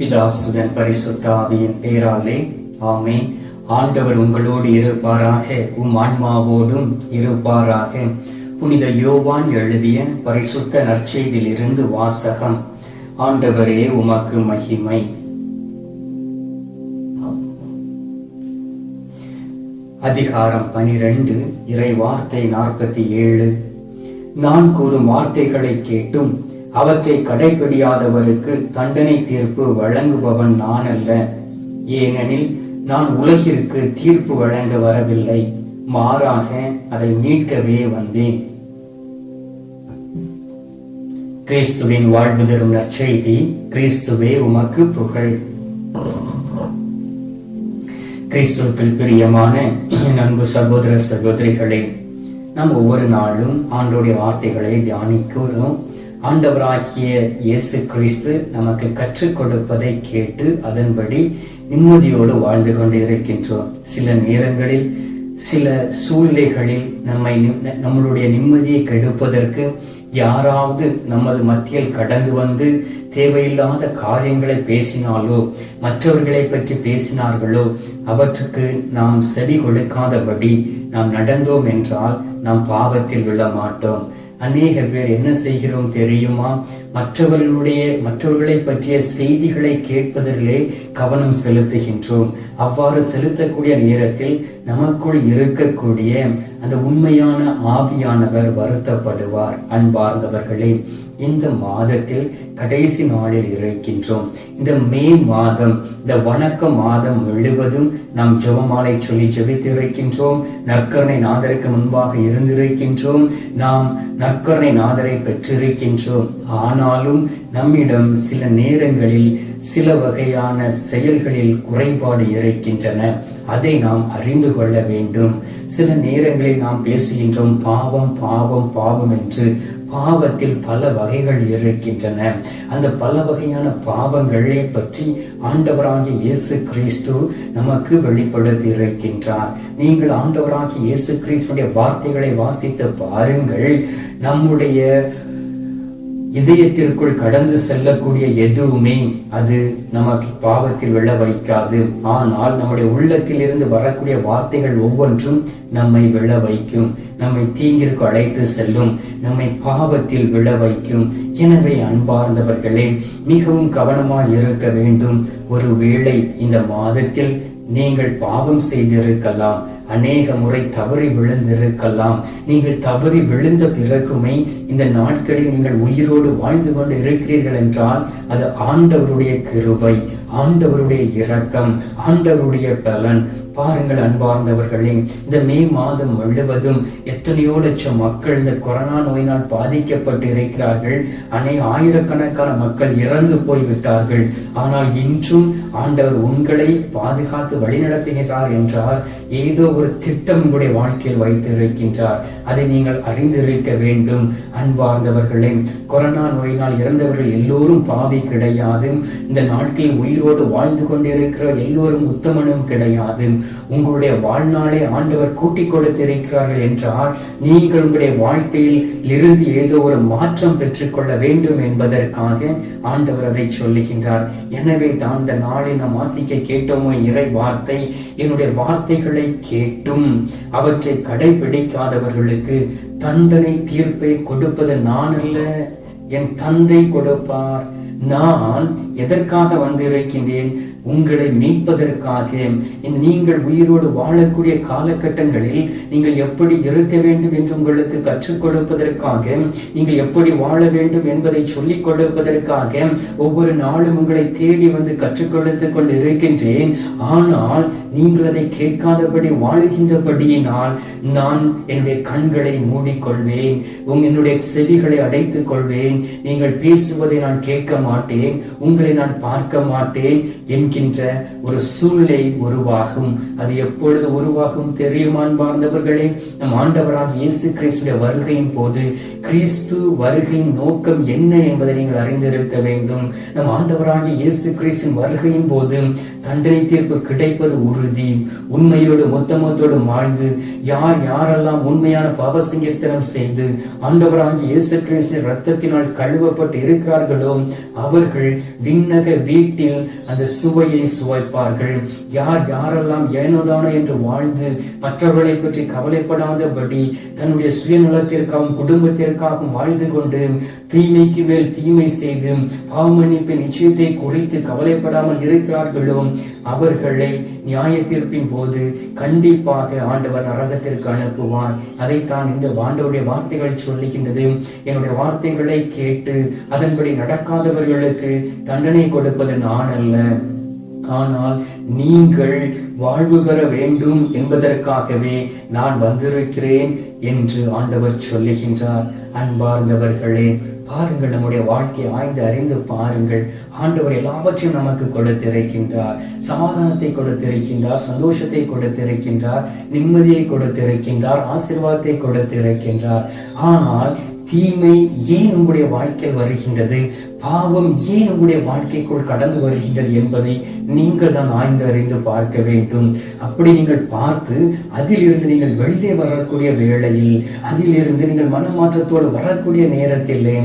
பிதாசுதன் பரிசுத்த ஆவியின் பேராலே ஆமென். ஆண்டவர் உங்களோடு இருப்பாராக, உம் ஆன்மாவோடும் இருப்பாராக. புனித யோவான் எழுதிய பரிசுத்த நற்செய்தியிலிருந்து வாசகம். ஆண்டவரே உமக்கு மகிமை. அதிகாரம் 12, இறை வார்த்தை 47. நான் கூறும் வார்த்தைகளை கேட்டும் அவற்றை கடைபிடியாதவருக்கு தண்டனை தீர்ப்பு வழங்குபவன் நான் அல்ல. ஏனெனில் நான் உலகிற்கு தீர்ப்பு வழங்க வரவில்லை, மாறாக அதை மீட்கவே வந்தேன். கிறிஸ்துவின் வாழ்வு தரும் நற்செய்தி. கிறிஸ்துவே உமக்கு புகழ். கிறிஸ்துவுக்குள் பிரியமான அன்பு சகோதர சகோதரிகளே, நாம் ஒவ்வொரு நாளும் ஆண்டவருடைய வார்த்தைகளை தியானிக்கிறோம். ஆண்டவராகிய இயேசு கிறிஸ்து நமக்கு கற்றுக் கொடுப்பதை கேட்டு அதன்படி நிம்மதியோடு வாழ்ந்து கொண்டு இருக்கின்றோம். சில நேரங்களில் சில சூழ்நிலைகளில் நம்மளுடைய நிம்மதியை கெடுப்பதற்கு யாராவது நமது மத்தியில் கடந்து வந்து தேவையில்லாத காரியங்களை பேசினாலோ மற்றவர்களை பற்றி பேசினார்களோ அவற்றுக்கு நாம் செவி கொடுக்காதபடி நாம் நடந்தோம் என்றால் நாம் பாவத்தில் விழ மாட்டோம். அநேக பேர் என்ன செய்கிறோம் தெரியுமா? மற்றவர்களை பற்றிய செய்திகளை கேட்பதிலே கவனம் செலுத்துகின்றோம். அவ்வாறு செலுத்தக்கூடிய நேரத்தில் நமக்குள் இருக்கக்கூடிய அந்த உண்மையான ஆவியானவர் வருத்தப்படுவார். அன்பார்ந்தவர்களே, இந்த மாதத்தில் கடைசி நாளில் இருக்கின்றோம். இந்த மே மாதம், இந்த வணக்க மாதம் முழுவதும் நாம் ஜெபமாலை சொல்லி ஜெபித்து இருக்கின்றோம். நற்கருணை நாதருக்கு முன்பாக இருந்திருக்கின்றோம். நாம் நற்கருணை நாதரை பெற்றிருக்கின்றோம். ஆனாலும் நம்மிடம் சில நேரங்களில் சில வகையான செயல்களில் குறைபாடு இருக்கின்றன. அதை நாம் அறிந்து கொள்ள வேண்டும். சில நேரங்களில் நாம் பேசுகின்றோம் பாவம் பாவம் பாவம் என்று. பாவத்தில் பல வகைகள் இருக்கின்றன. அந்த பல வகையான பாவங்களை பற்றி ஆண்டவராகிய இயேசு கிறிஸ்து நமக்கு வெளிப்படுத்தி இருக்கின்றார். நீங்கள் ஆண்டவராகிய இயேசு கிறிஸ்துடைய வார்த்தைகளை வாசித்து பாருங்கள். நம்முடைய இதயத்திற்குள் கடந்து செல்லக்கூடிய எதுவுமே அது நமக்கு பாவத்தில் விழ வைக்காது. ஆனால் நம்முடைய உள்ளத்தில் இருந்து வரக்கூடிய வார்த்தைகள் ஒவ்வொன்றும் நம்மை விழ வைக்கும், நம்மை தீங்கிற்கு அழைத்து செல்லும், நம்மை பாவத்தில் விழ வைக்கும். எனவே அன்பார்ந்தவர்களே, மிகவும் கவனமாக இருக்க வேண்டும். ஒருவேளை இந்த மாதத்தில் நீங்கள் பாவம் செய்திருக்கலாம், அநேக முறை தவறி விழுந்திருக்கலாம். நீங்கள் தவறி விழுந்த பிறகுமே இந்த நாட்களில் நீங்கள் உயிரோடு வாழ்ந்து கொண்டு இருக்கிறீர்கள் என்றால் அது ஆண்டவருடைய கிருபை, ஆண்டவருடைய இரக்கம், ஆண்டவருடைய பலன். பாருங்கள் அன்பார்ந்தவர்களே, இந்த மே மாதம் முழுவதும் எத்தனையோ லட்சம் மக்கள் இந்த கொரோனா நோயினால் பாதிக்கப்பட்டு இருக்கிறார்கள். ஆயிரக்கணக்கான மக்கள் இறந்து போய்விட்டார்கள். ஆனால் இன்றும் ஆண்டவர் உங்களை பாதுகாத்து வழிநடத்துகிறார் என்றால் ஏதோ ஒரு திட்டம் உங்களுடைய வாழ்க்கையில் வைத்திருக்கின்றார். அதை நீங்கள் அறிந்திருக்க வேண்டும். அன்பார்ந்தவர்களே, கொரோனா நோயினால் இறந்தவர்கள் எல்லோரும் பாவி கிடையாது. இந்த நாட்களில் உயிரோடு வாழ்ந்து கொண்டிருக்கிற எல்லோரும் உத்தமனும் கிடையாது. உங்களுடைய வாழ்நாளை ஆண்டவர் கூட்டிக் கொடுத்திருக்கிறார்கள் என்றால் நீங்கள் உங்களுடைய வாழ்க்கையில் இருந்து ஏதோ ஒரு மாற்றம் பெற்றுக்கொள்ள வேண்டும் என்பதற்காக ஆண்டவர் அதை சொல்லுகின்றார். எனவே தான் இந்த நாளை நாம் வாசிக்க கேட்டோமோ இறை வார்த்தை, என்னுடைய வார்த்தைகளை கேட்டும் அவற்றை கடைபிடிக்காதவர்களுக்கு தண்டனை தீர்ப்பை கொடுப்பது நான் அல்ல, என் தந்தை கொடுப்பார். நான் எதற்காக வந்திருக்கின்றேன்? உங்களை மீட்பதற்காக. நீங்கள் உயிரோடு வாழக்கூடிய காலகட்டங்களில் நீங்கள் எப்படி இருக்க வேண்டும் என்று உங்களுக்கு கற்றுக் கொடுப்பதற்காக, நீங்கள் எப்படி வாழ வேண்டும் என்பதை சொல்லிக் கொடுப்பதற்காக ஒவ்வொரு நாளும் உங்களை தேடி வந்து கற்றுக் கொடுத்துக் கொண்டு இருக்கின்றேன். ஆனால் நீங்கள் அதை கேட்காதபடி வாழுகின்றபடியினால் நான் என்னுடைய கண்களை மூடிக்கொள்வேன், என்னுடைய செவிகளை அடைத்துக் கொள்வேன். நீங்கள் பேசுவதை நான் கேட்க மாட்டேன், உங்களை நான் பார்க்க மாட்டேன். என் என்கின்ற ஒரு சூழ்நிலை உருவாகும். அது எப்பொழுது உருவாகும் தெரியுமா அன்பார்ந்தவர்களே? நம் ஆண்டவராக இயேசு கிறிஸ்துடைய வருகையின் போது. கிறிஸ்து வருகையின் நோக்கம் என்ன என்பதை நீங்கள் அறிந்திருக்க வேண்டும். நம் ஆண்டவராகிய இயேசு கிறிஸ்துவின் வருகையின் போது தண்டனை தீர்ப்பு கிடைப்பது உறுதி. உண்மையோடு மொத்தமத்தோடு வாழ்ந்து யார் யாரெல்லாம் உண்மையான பாவ சங்கீர்த்தனம் செய்து ஆண்டவராகிய இயேசு கிறிஸ்துவின் இரத்தத்தினால் கழுவப்பட்டு இருக்கிறார்களோ அவர்கள் விண்ணக வீட்டில் அந்த சுவையை சுவைப்பார்கள். யார் யாரெல்லாம் ஏனோதானோ என்று வாழ்ந்து மற்றவர்களை பற்றி கவலைப்படாதபடி தன்னுடைய சுயநலத்திற்காகவும் குடும்பத்திற்காகவும் வாழ்ந்து கொண்டு தீமைக்கு மேல் தீமை செய்து பாவமன்னிப்பின் நிச்சயத்தை குறித்து கவலைப்படாமல் இருக்கிறார்களோ அவர்களை நியாய தீர்ப்பின் போது கண்டிப்பாக ஆண்டவர் நரகத்திற்கு அனுப்புவார். அதைத்தான் இந்த ஆண்டவருடைய வார்த்தைகள் சொல்லுகின்றது. என்னுடைய வார்த்தைகளை கேட்டு அதன்படி நடக்காதவர்களுக்கு தண்டனை கொடுப்பது நான் அல்ல, ஆனால் நீங்கள் வாழ்வு பெற வேண்டும் என்பதற்காகவே நான் வந்திருக்கிறேன் என்று ஆண்டவர் சொல்லுகின்றார். அன்பார்ந்தவர்களே, பாருங்கள், நம்முடைய வாழ்க்கையை ஆய்ந்து அறிந்து பாருங்கள். ஆண்டவர் எல்லாவற்றையும் நமக்கு கொடுத்திருக்கின்றார். சமாதானத்தை கொடுத்திருக்கின்றார், சந்தோஷத்தை கொடுத்திருக்கின்றார், நிம்மதியை கொடுத்திருக்கின்றார், ஆசீர்வாதத்தை கொடுத்திருக்கின்றார். ஆனால் தீமை ஏன் உங்களுடைய வாழ்க்கையில் வருகின்றது, பாவம் ஏன் உங்களுடைய வாழ்க்கைக்குள் கடந்து வருகின்றது என்பதை நீங்கள் தான் ஆய்ந்து அறிந்து பார்க்க வேண்டும். அப்படி நீங்கள் பார்த்து அதிலிருந்து நீங்கள் வெளியே வரக்கூடிய வேளையில், அதிலிருந்து நீங்கள் மனமாற்றத்தோடு வரக்கூடிய நேரத்திலே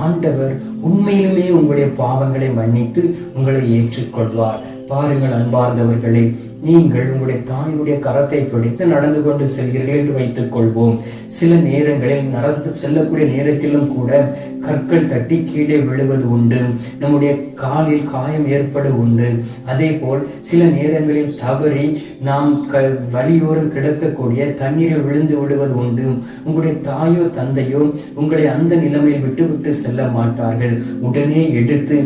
ஆண்டவர் உண்மையிலுமே உங்களுடைய பாவங்களை மன்னித்து உங்களை ஏற்றுக்கொள்வார். பாருங்கள் அன்பார்ந்தவர்களே, நீங்கள் உங்களுடைய தாயுடைய கரத்தை பிடித்து நடந்து கொண்டு செல்கிறீர்கள் என்று வைத்துக் கொள்வோம். சில நேரங்களில் நடந்து செல்லக்கூடிய நேரத்திலும் கூட கற்கள் தட்டி கீழே விழுவது உண்டு. நம்முடைய காலில் காயம் ஏற்பட உண்டு. அதே போல் சில நேரங்களில் தவறி நாம் வழியோரம் கிடக்கக்கூடிய தண்ணீரில் விழுந்து விடுவது உண்டு. உங்களுடைய தாயோ தந்தையோ உங்களை அந்த நிலைமையில் விட்டு செல்ல மாட்டார்கள். உடனே எடுத்து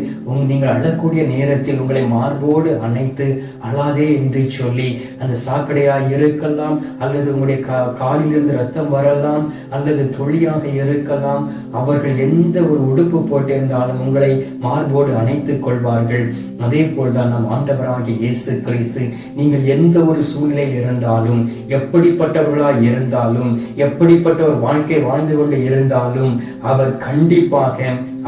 நீங்கள் அழக்கூடிய நேரத்தில் உங்களை மார்போடு அணைத்து அழாதே என்று சொல்லி அந்த சாக்கடையாய் இருக்கலாம், அல்லது உங்களுடைய காலிலிருந்து ரத்தம் வரலாம், அல்லது தொழியாக இருக்கலாம், அவர்கள் எந்த ஒரு உடுப்பு போட்டிருந்தாலும் உங்களை மார்போடு அணைத்துக் கொள்வார்கள். அதே போல்தான் நம் ஆண்டவராகிய இயேசு கிறிஸ்து நீங்கள் எந்த ஒரு சூழ்நிலையில் இருந்தாலும், எப்படிப்பட்டவர்களாய் இருந்தாலும், எப்படிப்பட்ட ஒரு வாழ்க்கை வாழ்ந்து கொண்டு இருந்தாலும் அவர் கண்டிப்பாக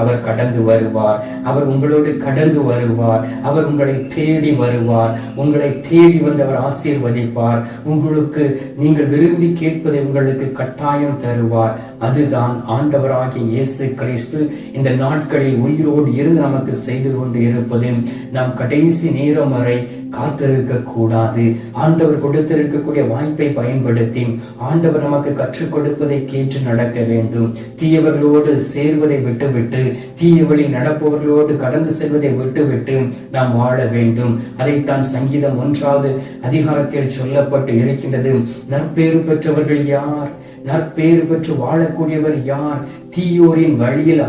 அவர் கடந்து வருவார். அவர் உங்களோடு கடந்து வருவார். அவர் உங்களை தேடி வருவார். உங்களை தேடி வந்து அவர் ஆசீர்வதிப்பார். உங்களுக்கு நீங்கள் விரும்பி கேட்பதை உங்களுக்கு கட்டாயம் தருவார். அதுதான் ஆண்டவராகிய இயேசு கிறிஸ்து இந்த நாட்களில் உயிரோடு இருந்து நமக்கு செய்து கொண்டு இருப்பது. நாம் கடைசி நேரம் வரை காத்திருக்க கூடாது. ஆண்டவர் கொடுத்திருக்கக்கூடிய வாய்ப்பை பயன்படுத்தி ஆண்டவர் நமக்கு கற்றுக் கொடுப்பதை கேட்டு நடக்க வேண்டும். தீயவர்களோடு சேர்வதை விட்டுவிட்டு தீயவழில் நடப்பவர்களோடு கடந்து செல்வதை விட்டுவிட்டு நாம் வாழ வேண்டும். அதைத்தான் சங்கீதம் 1வது அதிகாரத்தில் சொல்லப்பட்டு இருக்கின்றது. நற்பேறு பெற்றவர்கள் யார்? நற்பேறு பெற்று வாழக்கூடியவர் யார்? தீயோரின் வழியில்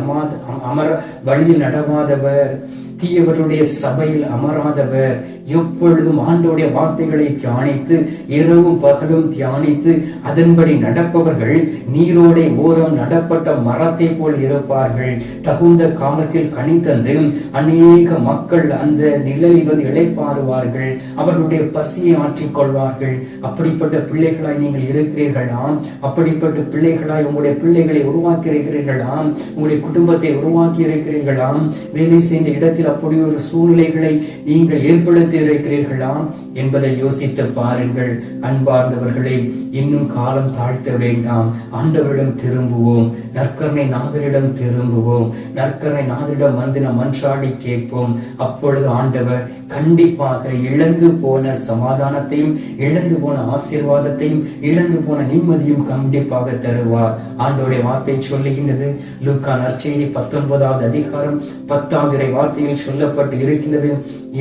வழியில் நடவாதவர், தீயவருடைய சபையில் அமராதவர், எப்பொழுதும் ஆண்டவருடைய வார்த்தைகளை தியானித்து இரவும் பகலும் தியானித்து அதன்படி நடப்பவர்கள் நீரோடை ஓரம் நடப்பட்ட மரத்தை போல் இருப்பார்கள். தகுந்த காலத்தில் கனித்தந்து அநேக மக்கள் அந்த நிழலில் வந்து இளைப்பாறுவார்கள். அவர்களுடைய பசியை ஆற்றிக் கொள்வார்கள். அப்படிப்பட்ட பிள்ளைகளாய் நீங்கள் இருக்கிறீர்களாம். அப்படிப்பட்ட பிள்ளைகளாய் உங்களுடைய பிள்ளைகளை உருவாக்கி இருக்கிறீர்களாம். உங்களுடைய குடும்பத்தை உருவாக்கி இருக்கிறீர்களாம். வேலை செய்த இடத்தில் அப்படி ஒரு சூழ்நிலைகளை நீங்கள் ஏற்படுத்தி இருக்கிறீர்களாம் என்பதை யோசித்து பாருங்கள். அன்பார்ந்தவர்களே, இன்னும் காலம் தாழ்த்த வேண்டாம். ஆண்டவரிடம் திரும்புவோம். நற்கருணை நாதரிடம் திரும்புவோம். நற்கருணை நாதரிடம் வந்து நாம் மன்றாடி கேட்போம். அப்பொழுது ஆண்டவர் கண்டிப்பாக இழந்து போன சமாதானத்தையும், இழந்து போன ஆசீர்வாதத்தையும், இழந்து போன நிம்மதியும் கண்டிப்பாக தருவார். ஆண்டவருடைய வார்த்தை சொல்லுகின்றது. லூக்கா நற்செய்தி 19வது அதிகாரம் 10வது வார்த்தையில் சொல்லப்பட்டு இருக்கின்றது.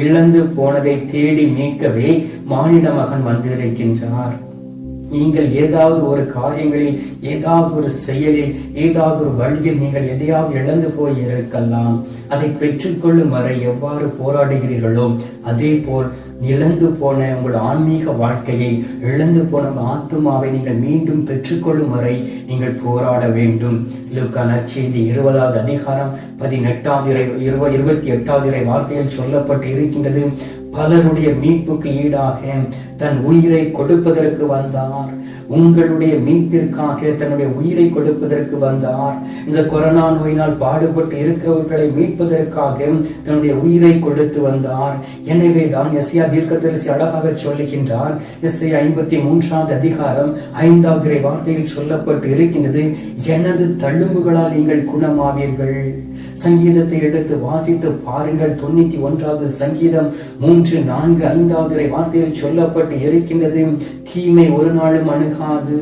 இழந்து போனதை தேடி மீட்கவே மானிட மகன் வந்திருக்கின்றார். நீங்கள் ஏதாவது ஒரு காரியங்களில், ஏதாவது ஒரு செயலில், ஏதாவது ஒரு வழியில் நீங்கள் எதையாவது இழந்து போய் இருக்கலாம். அதை பெற்றுக்கொள்ளும் வரை எவ்வாறு போராடுகிறீர்களோ அதே போல் இழந்து போன உங்கள் ஆன்மீக வாழ்க்கையை, இழந்து போன ஆத்துமாவை நீங்கள் மீண்டும் பெற்றுக்கொள்ளும் வரை நீங்கள் போராட வேண்டும். லூக்கா நற்செய்தி 20வது அதிகாரம் 18வது 28வது வார்த்தையில் சொல்லப்பட்டு இருக்கின்றது. பலருடைய மீட்புக்கு ஈடாக தன் உயிரை கொடுப்பதற்கு வந்தார். உங்களுடைய மீட்பிற்காக தன்னுடைய உயிரை கொடுப்பதற்கு வந்தார். இந்த கொரோனா நோயினால் பாடுபட்டு இருக்கிறவர்களை மீட்பதற்காக தன்னுடைய உயிரை கொடுத்து வந்தார். எனவே தான் எஸ்ஐயா தீர்க்கதரிசி அழகாக சொல்லுகின்றார். எஸ்ஐயா 53 அதிகாரம் 5வது வார்த்தையில் சொல்லப்பட்டு இருக்கின்றது, எனது தழும்புகளால் நீங்கள் குணமாவீர்கள். சங்கீதத்தை எடுத்து வாசித்து பாருங்கள். 91வது சங்கீதம் 3, 4, 5வது வார்த்தையில் சொல்லப்பட்டு இருக்கின்றது, தீமை ஒரு நாளும் அணுகாது.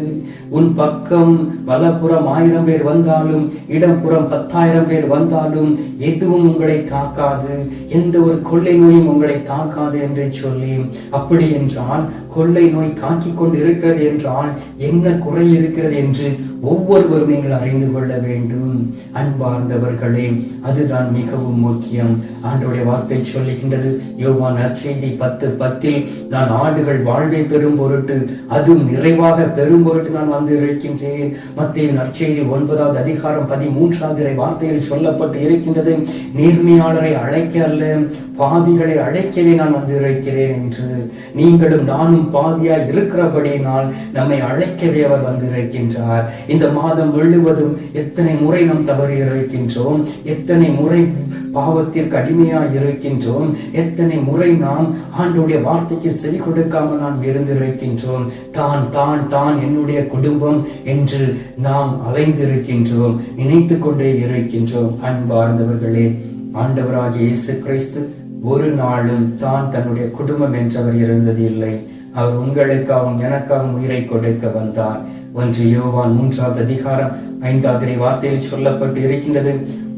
உன் பக்கம் வலப்புறம் 1000 பேர் வந்தாலும் இடப்புறம் 10,000 பேர் வந்தாலும் எதுவும் உங்களை தாக்காது, எந்த ஒரு கொள்ளை நோயும் உங்களை தாக்காது என்று சொல்லி, அப்படி என்றால் கொள்ளை நோய் தாக்கிக் கொண்டு இருக்கிறது என்றால் என்ன குறை இருக்கிறது என்று ஒவ்வொருவரும் நீங்கள் அறிந்து கொள்ள வேண்டும். அன்பார்ந்தவர்களே, அதுதான் மிகவும் முக்கியம். ஆண்டவருடைய வார்த்தை சொல்லுகின்றது, யோவான் நற்செய்தி 10:10, நான் ஆடுகள் வாழ்வை பெறும் பொருட்டு அது நிறைவாக பெரும் பொருட்டு நான் வந்து இருக்கின்றேன். மத்தேயு நற்செய்தி 9வது அதிகாரம் 13வது வார்த்தையில் சொல்லப்பட்டு இருக்கின்றது, நேர்மையாளரை அழைக்க அல்ல பாவிகளை அழைக்கவே நான் வந்து இருக்கிறேன் என்று. நீங்களும் நானும் பாவியாய் இருக்கிறபடியினால் நம்மை அழைக்கவே அவர் வந்து இருக்கின்றார். இந்த மாதம் முழுவதும் எத்தனை முறை நாம் தவறி இருக்கின்றோம், எத்தனை முறை பாவத்திற்கு அடிமையாய் இருக்கின்றோம், எத்தனை முறை நாம் ஆண்டவருடைய வார்த்தைக்கு செவி கொடுக்காமல் நாம் இருந்திருக்கின்றோம். தான் தான் தான் என்னுடைய குடும்பம் என்று நாம் அலைந்திருக்கின்றோம், நினைத்து கொண்டே இருக்கின்றோம். அன்பார்ந்தவர்களே, ஆண்டவராகிய இயேசு கிறிஸ்து ஒரு நாளும் தான் தன்னுடைய குடும்பம் என்றவர் இருந்தது இல்லை. அவர் உங்களுக்காகவும் எனக்காகவும் உயிரை கொடுக்க வந்தார். 1 யோவான் 3வது அதிகாரம் 5வது வார்த்தையில் சொல்லப்பட்டு இருக்கின்றது,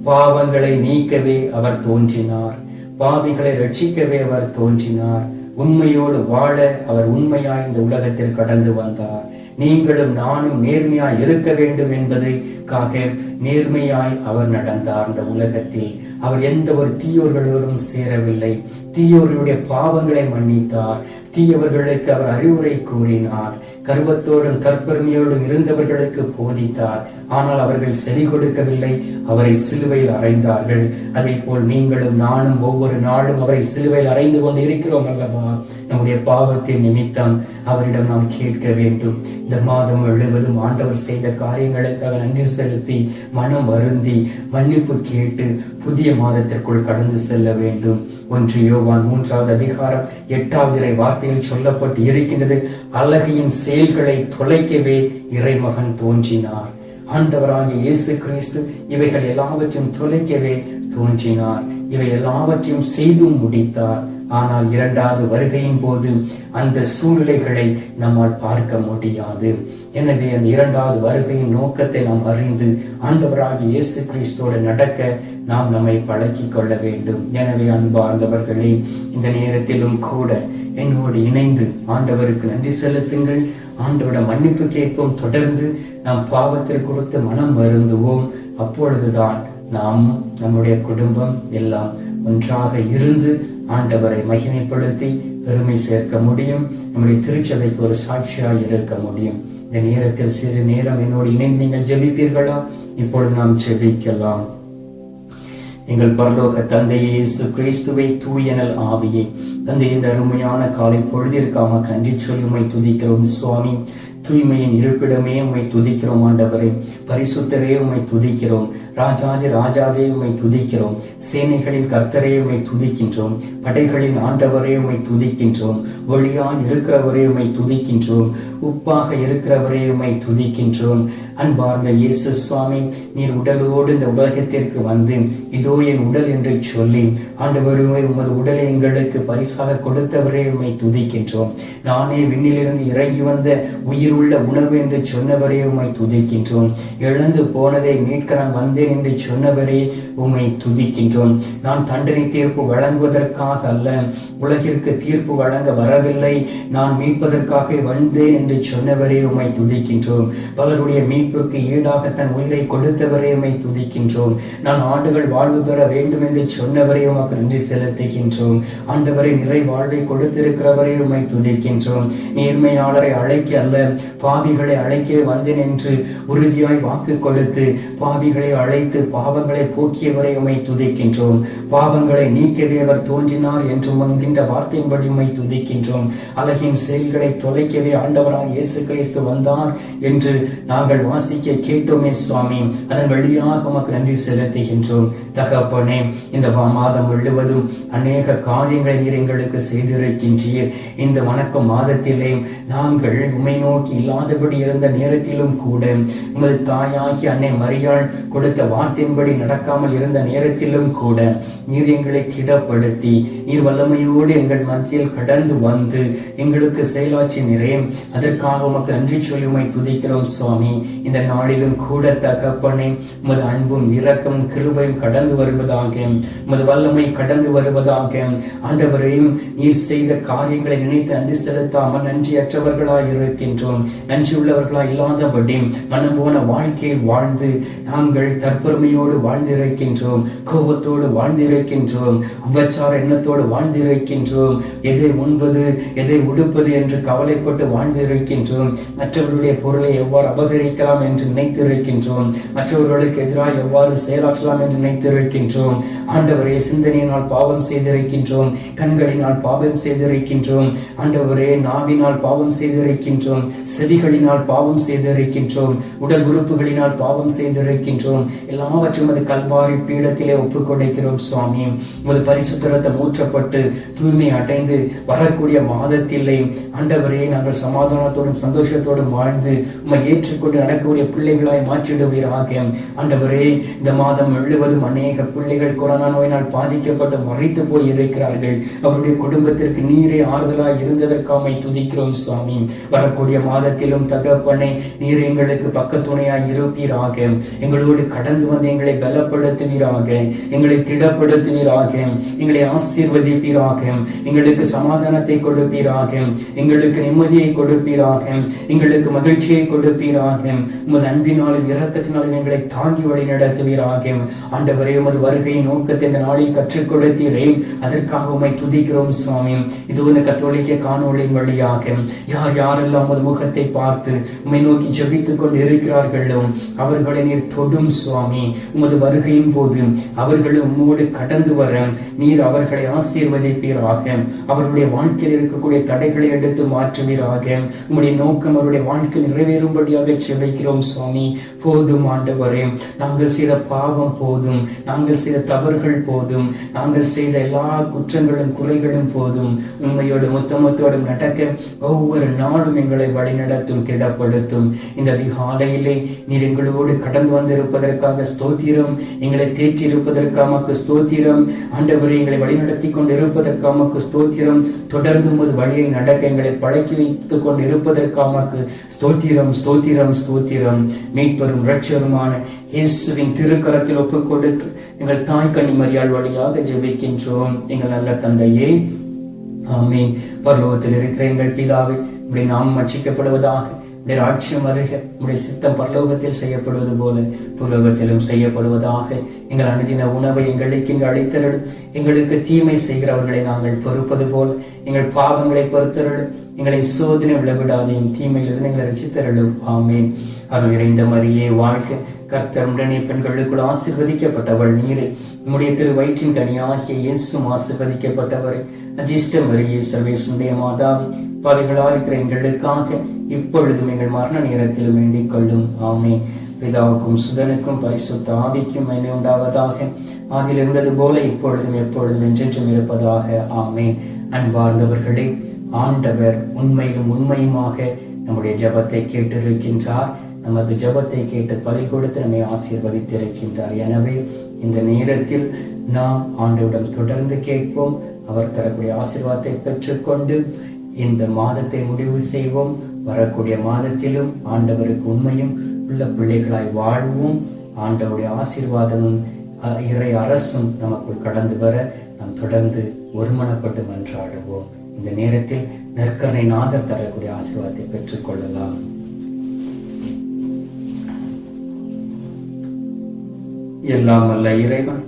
பாவங்களை நீக்கவே அவர் தோன்றினார், பாவிகளை ரட்சிக்கவே அவர் தோன்றினார், உண்மையோடு வாழ அவர் உண்மையாய் இந்த உலகத்தில் கடந்து வந்தார். நீங்களும் நானும் நேர்மையாய் இருக்க வேண்டும் என்பதற்காக நேர்மையாய் அவர் நடந்தார். இந்த உலகத்தில் அவர் எந்த ஒரு தீயோர்களோடும் சேரவில்லை. தீயோர்களுடைய பாவங்களை மன்னித்தார். தீயவர்களுக்கு அவர் அறிவுரை கூறினார். கர்வத்தோடும் தற்பெருமையோடும் இருந்தவர்களுக்கு போதித்தார். ஆனால் அவர்கள் செவி கொடுக்கவில்லை, அவரை சிலுவையில் அறைந்தார்கள். அதே போல் நீங்களும் நானும் ஒவ்வொரு நாளும் அவரை சிலுவையில் அறைந்து கொண்டு இருக்கிறோம் அல்லவா? நம்முடைய பாவத்தின் நிமித்தம் அவரிடம் நாம் கேட்க வேண்டும். இந்த மாதம் முழுவதும் ஆண்டவர் செய்த காரியங்களுக்காக நன்றி செலுத்தி மனம் வருந்தி மன்னிப்பு கேட்டு புதிய மாதத்திற்குள் கடந்து செல்ல வேண்டும். 1 யோவான் 3வது அதிகாரம் 8வது வார்த்தையில் சொல்லப்பட்டு இருக்கின்றது, அழகியின் செயல்களை தொலைக்கவே இறைமகன் தோன்றினார். ஆண்டவராகிய இயேசு கிறிஸ்து இவைகள் எல்லாவற்றையும் தொலைக்கவே தோன்றினார். இவை எல்லாவற்றையும் செய்து முடித்தார். ஆனால் 2வது வருகையின் போது அந்த சூழ்நிலைகளை நம்மால் பார்க்க முடியாது. எனவே அந்த 2வது வருகையின் நோக்கத்தை நாம் அறிந்து ஆண்டவராகிய இயேசு கிறிஸ்துவோடு நடக்க நாம் நம்மை பழக்கிக் கொள்ள வேண்டும். எனவே அன்பார்ந்தவர்களே, இந்த நேரத்திலும் கூட என்னோடு இணைந்து ஆண்டவருக்கு நன்றி செலுத்துங்கள். ஆண்டவரிடம் மன்னிப்பு கேட்போம். தொடர்ந்து நாம் பாவத்திற்கு கொடுத்து மனம் வருந்துவோம். அப்பொழுதுதான் நாம் நம்முடைய குடும்பம் எல்லாம் ஒன்றாக இருந்து ஆண்டவரை மகிமைப்படுத்தி பெருமை சேர்க்க முடியும். நம்முடைய திருச்சபைக்கு ஒரு சாட்சியாய் இருக்க முடியும். இந்த நேரத்தில் சிறு நேரம் என்னோடு இணைந்து நீங்கள் ஜெபிப்பீர்களா? இப்பொழுது நாம் ஜெபிக்கலாம். எங்கள் பரலோக தந்தையே, இயேசு கிறிஸ்துவை, தூயனல் ஆவியே, தந்தை, இந்த அருமையான காலை பொழுதிற்காக நன்றி சொல்லி உம்மை துதிக்கிறோம் சுவாமி. தூய்மையின் இருப்பிடமே உம்மை துதிக்கிறோம் ஆண்டவரே. பரிசுத்தரே உம்மை துதிக்கிறோம். ராஜாதி ராஜாவே உம்மை துதிக்கிறோம். சேனைகளின் கர்த்தரே உம்மை துதிக்கின்றோம். படைகளின் ஆண்டவரே உம்மை துதிக்கின்றோம். ஒளியாய் இருக்கிறவரே உம்மை துதிக்கின்றோம். உப்பாக இருக்கிறவரே உம்மை துதிக்கின்றோம். அன்பார்ந்த இயேசு சுவாமி, நீர் உடலோடு இந்த உலகத்திற்கு வந்து இதோ என் உடல் என்று சொல்லி ஆண்டவருமே உமது உடலை எங்களுக்கு பரிசாக கொடுத்தவரே உம்மை துதிக்கின்றோம். நானே விண்ணிலிருந்து இறங்கி வந்த உயிருள்ள உணவு என்று சொன்னவரே உம்மை துதிக்கின்றோம். இழந்து போனதை மீட்க நான் வந்தேன் என்று சொன்னவரே உம்மை துதிக்கின்றோம். நான் தண்டனை தீர்ப்பு வழங்குவதற்காக அல்ல, உலகிற்கு தீர்ப்பு வழங்க வரவில்லை, நான் மீட்பதற்காக வந்தேன் என்று சொன்னவரே உம்மை துதிக்கின்றோம். பலருடைய மீட்புக்கு ஈடாக தன் உயிரை கொடுத்தவரே உம்மை துதிக்கின்றோம். நான் ஆண்டுகள் வாழ்வு பெற வேண்டும் என்று சொன்னவரே உமக்கு நன்றி செலுத்துகின்றோம். ஆண்டவரை நிறை வாழ்வை கொடுத்திருக்கிறவரே உம்மை துதிக்கின்றோம். நேர்மையாளரை அழைக்க அல்ல, பாவிகளை அழைக்க வந்தேன் என்று உறுதியாய் வாக்கு கொடுத்து பாவிகளை அழைத்து பாவங்களை போக்கிய நீக்கியவரை உம்மை துதிக்கின்றோம். பாவங்களை நீக்கவே அவர் தோன்றினார் என்று என்கின்ற வார்த்தையின்படி உம்மை துதிக்கின்றோம். அழகின் செயல்களை தொலைக்கவே ஆண்டவராக இயேசு கிறிஸ்து வந்தார் என்று நாங்கள் வாசிக்க கேட்டோமே சுவாமி. அதன் வழியாக உமக்கு நன்றி செலுத்துகின்றோம். தகப்பனே, இந்த மாதம் முழுவதும் அநேக காரியங்களை நீர் எங்களுக்கு செய்திருக்கின்றீர். இந்த வணக்க மாதத்திலே நாங்கள் உம்மை நோக்கி இல்லாதபடி இருந்த நேரத்திலும் கூட, உமது தாயாகி அன்னை மரியாள் கொடுத்த வார்த்தையின்படி நடக்காமல் இருந்த நேரத்திலும் கூட நீர் எங்களை திடப்படுத்தி நீர் வல்லமையோடு எங்கள் மத்தியில் கடந்து வந்து எங்களுக்கு செயலாற்றினரே. அதற்காக உமக்கு நன்றி சொல்லி உம்மை துதிக்கிறோம் சுவாமி. இந்த நாளிலும் கூட தகப்பனே, உமது அன்பும் இரக்கம் கிருபையும் கடந்து வருவதாக, உமது வல்லமை கடந்து வருவதாக. ஆண்டவரையும் நீர் செய்த காரியங்களை நினைத்து நன்றி செலுத்தாமல் நன்றியற்றவர்களாய் இருக்கின்றோம். நன்றி உள்ளவர்களாய் இல்லாதபடி மனம் போன வாழ்க்கையில் வாழ்ந்து நாங்கள் தற்பெருமையோடு வாழ்ந்திருக்கின்றோம், கோபத்தோடு வாழ்ந்திருக்கின்றோம், உபச்சார எண்ணத்தோடு வாழ்ந்திருக்கின்றோம், எதை உண்பது எதை உடுப்பது என்று கவலைப்பட்டு வாழ்ந்திருக்கின்றோம். மற்றவர்களுடைய பொருளை எவ்வாறு அபகரிக்கலாம் என்று நினைத்திருக்கின்றோம், மற்றவர்களுக்கு எதிராக எவ்வாறு செயலாற்றலாம் என்று நினைத்திருக்கின்றோம். ஆண்டவரே, சிந்தனையினால் பாவம் செய்திருக்கின்றோம், கண்களினால் பாவம் செய்திருக்கின்றோம், ஆண்டவரே நாவினால் பாவம் செய்திருக்கின்றோம், செவிகளினால் பாவம் செய்திருக்கின்றோம், உடல் உறுப்புகளினால் பாவம் செய்திருக்கின்றோம். எல்லாவற்றும் அது கல்வாரி பீடத்திலே ஒப்புக் கொடுக்கிறோம் சுவாமி. உமது பரிசுத்த ரத்தம் ஊற்றப்பட்டு தூய்மை அடைந்து வரக்கூடிய மாதத்திலே ஆண்டவரே நாங்கள் சமாதானத்தோடும் சந்தோஷத்தோடும் வாழ்ந்து உம்மை ஏற்றுக்கொண்டு நடக்கக்கூடிய பிள்ளைகளாய் மாற்றிடுவீராக. ஆண்டவரே, இந்த மாதம் முழுவதும் அநேக பிள்ளைகள் கொரோனா நோயினால் பாதிக்கப்பட்டு மறைத்து போய் இருக்கிறார்கள். அவருடைய குடும்பத்திற்கு நீரே ஆறுதலாய் இருந்ததற்காக துதிக்கிறோம் சுவாமி. வரக்கூடிய மாதத்திலும் தகப்பனை நீர் எங்களுக்கு பக்கத்துணையாய் இருப்பீராக. எங்களோடு கடந்து வந்து எங்களை பலப்படுத்துவீராக, எங்களை திடப்படுத்துவீராக, எங்களை ஆசீர்வதிப்பீராக, எங்களுக்கு சமாதானத்தை கொடுப்பீராக, எங்களுக்கு நிம்மதியை கொடுப்பீராக, எங்களுக்கு மகிழ்ச்சியை கொடுப்பீராக. உமது அன்பினாலும் இரக்கத்தினாலும் எங்களை தாங்கி வழி நடத்துவீராக. ஆண்டவரே, உமது வருகையின் நோக்கத்தை இந்த நாளில் கற்றுக் கொடுத்தீரே, அதற்காக உம்மை துதிக்கிறோம் சுவாமி. இது ஒரு கத்தோலிக்க காணொளியின் வழியாக யார் யாரெல்லாம் உமது முகத்தை பார்த்து உம்மை நோக்கி ஜெபித்துக் கொண்டு இருக்கிறார்களோ அவர்களை நீர் தொடும் சுவாமி. உமது வருகையின் போது அவர்களும் உம்மோடு கடந்து வர நீர் அவர்களை ஆசீர்வதிப்பீராக. அவருடைய வாழ்க்கையில் இருக்கக்கூடிய தடைகளை எடுத்து மாற்றுவீராக. உம்முடைய நோக்கம் அவருடைய வாழ்க்கை நிறைவேறும்படியாக ஜெபிக்கிறோம் சுவாமி. போதும் ஆண்டவரே, நாங்கள் செய்த பாவம் போதும், நாங்கள் செய்த தவறுகள் போதும், நாங்கள் செய்த எல்லா குற்றங்களும் குறைகளும் போதும். உண்மையோடு மொத்தமத்தோடும் நடக்க ஒவ்வொரு நாளும் எங்களை வழிநடத்தும், திடப்படுத்தும். இந்த அதிகாலையிலே நீர் எங்களோடு கடந்து வந்திருப்பதற்காக ஸ்தோத்திரம், எங்களை தேற்றியிருப்பதற்காக ஸ்தோத்திரம். ஆண்டவரை, எங்களை வழிநடத்தி கொண்டு இருப்பதற்காக ஸ்தோத்திரம். தொடர்ந்து உமது வழியை நடக்க எங்களை பழக்கி வைத்துக் கொண்டு இருப்பதற்காக ஸ்தோத்திரம், ஸ்தோத்திரம், ஸ்தோத்திரம். மீட்பரும் இரட்சகருமான இயேசுவின் திருக்கரத்தில் ஒப்புக் கொடுத்து எங்கள் தாய் கன்னி மரியாள் வழியாக ஜெபிக்கின்றோம் எங்கள் நல்ல தந்தையே, ஆமீன். பரலோகத்தில் இருக்கிற எங்கள் பிதாவே, உம்முடைய நாமம் ரட்சிக்கப்படுவதாக, உம்முடைய ராஜ்யம் வருக, உம்முடைய சித்தம் பரலோகத்தில் செய்யப்படுவது போல பூலோகத்திலும் செய்யப்படுவதாக. எங்கள் அனுதின உணவை எங்களுக்கு இங்கு அளித்தருளும். எங்களுக்கு தீமை செய்கிறவர்களை நாங்கள் பொறுப்பது போல எங்கள் பாவங்களை பொறுத்தருளும். எங்களை சோதனை விளவிடாதையும் தீமையிலிருந்து எங்களை ரட்சித்தருளும். ஆமீன். அருள் நிறைந்த மரியே வாழ்க, கர்த்தர் உடனே பெண்களுக்குள் ஆசீர்வதிக்கப்பட்டவள் நீரே. உம்முடைய திரு வயிற்றின் கனியாகிய இயேசுவும் ஆசீர்வதிக்கப்பட்டவர். அஜிஷ்ட மரியே, சர்வேசுடைய மாதாவி, பாவிகளால் இருக்கிற எங்களுக்காக இப்பொழுதும் எங்கள் மரண நேரத்திலும் வேண்டிக் கொள்ளும். ஆமீன். பிதாவுக்கும் சுதனுக்கும் பரிசுத்த ஆவிக்கும் மகிமை உண்டாவதாக. அதில் இருந்தது போல இப்பொழுதும் எப்பொழுதும் என்றென்றும் இருப்பதாக. ஆமீன். அன்பார்ந்தவர்களே, ஆண்டவர் உண்மையிலும் உண்மையுமாக நம்முடைய ஜெபத்தை கேட்டிருக்கின்றார். நமது ஜெபத்தை கேட்டு பதில் கொடுத்து நம்மை ஆசீர்வதித்திருக்கின்றார். எனவே இந்த நேரத்தில் நாம் ஆண்டவரிடம் தொடர்ந்து கேட்போம். அவர் தரக்கூடிய ஆசீர்வாதத்தை பெற்றுக்கொண்டு இந்த மாதத்தை முடிவு செய்வோம். வரக்கூடிய மாதத்திலும் ஆண்டவருக்கு உண்மையும் உள்ள பிள்ளைகளாய் வாழ்வோம். ஆண்டவருடைய ஆசீர்வாதமும் இறை அரசும் நமக்குள் கடந்து வர நாம் தொடர்ந்து ஒருமனப்பட்டு மன்றாடுவோம். இந்த நேரத்தில் நற்கருணை நாதர் தரக்கூடிய ஆசீர்வாதத்தை பெற்றுக் கொள்ளலாம். எல்லாம் வல்ல இறைவன்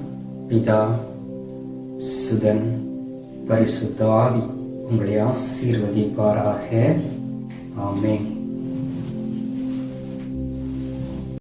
பிதா, சுதன், பரிசுத்த ஆவி உங்களை ஆசீர்வதிப்பாராக. ஆமென்.